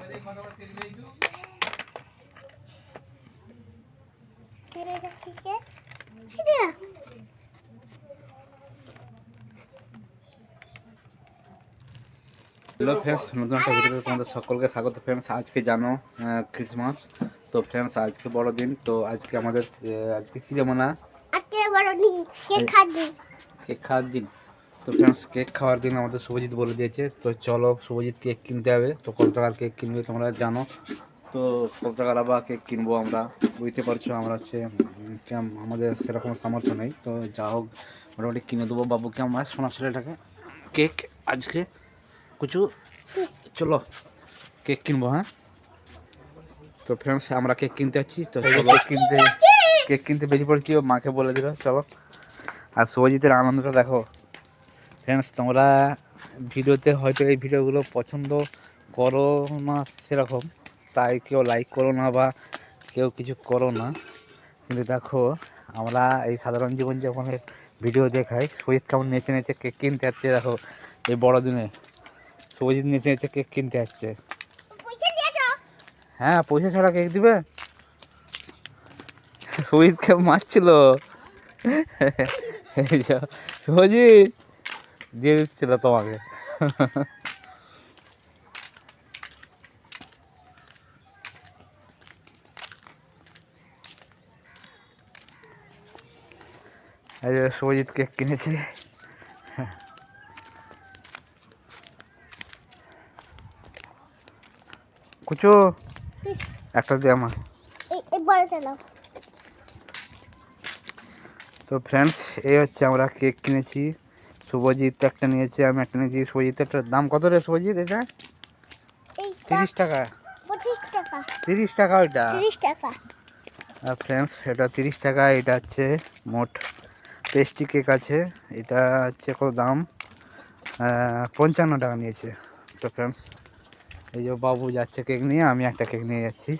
Hello friends, নতুন একটা ভিডিওতে তোমাদের সকলকে স্বাগত। ফ্রেন্ডস, আজকে জানো ক্রিসমাস, তো ফ্রেন্ডস আজকে বড় দিন। তো আজকে আমাদের আজকে কি যেমন না কেক খাওয়ার দিন। তো ফ্রেন্ডস, কেক খাওয়ার দিন আমাদের শুভজিৎ বলে দিয়েছে, তো চলো শুভজিৎ কেক কিনতে হবে। তো কত টাকার কেক কিনবে তোমরা জানো, তো কত টাকার আবার কেক কিনবো আমরা বুঝতে পারছো। আমরা হচ্ছে আমাদের সেরকম সামর্থ্য নেই, তো যা হোক মোটামুটি কিনে দেবো বাবুকে আমার সোনার ছেলেটাকে কেক আজকে কিছু। চলো কেক কিনবো, হ্যাঁ। তো ফ্রেন্ডস আমরা কেক কিনতে যাচ্ছি, তো চলো কেক কিনতে বেরিয়ে পড়েছি। ও মাকে বলে দিল চলো। আর শুভজিতের আনন্দটা দেখো ফ্রেন্ডস। তোমরা ভিডিওতে হয়তো এই ভিডিওগুলো পছন্দ করো না সেরকম, তাই কেউ লাইক করো না বা কেউ কিছু করো না, কিন্তু দেখো আমরা এই সাধারণ জীবনযাপনের ভিডিও দেখাই। শুভজিৎ কেমন নেচে নেচে কেক কিনতে যাচ্ছে দেখো, এই বড়দিনে শুভজিৎ নেচে নেচে কেক কিনতে যাচ্ছে। হ্যাঁ, পয়সা ছাড়া কেক দিবে? শুভজিৎকে মারছিল, শুভজিৎ দিয়ে দিচ্ছিল তোমাকে। এই যে শুভজিৎ কেক কিনেছে। কুচু একটা দিয়ে আমার। তো ফ্রেন্ডস, এই হচ্ছে আমরা কেক কিনেছি। শুভজিৎ একটা নিয়েছে, আমি একটা নিয়েছি। শুভজিৎ একটা দাম কত রে শুভজিৎ? এটা 30 টাকা। 30 টাকা ওইটা। আর ফ্রেন্ডস এটা 30 টাকা। এটা হচ্ছে মোট পেস্ট্রি কেক আছে। এটা হচ্ছে কত দাম? 55 টাকা নিয়েছে। তো ফ্রেন্ডস এই যে বাবু যাচ্ছে কেক নিয়ে, আমি একটা কেক নিয়ে যাচ্ছি।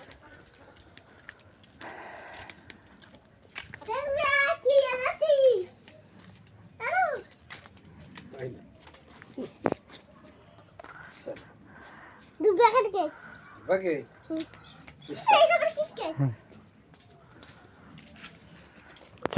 চ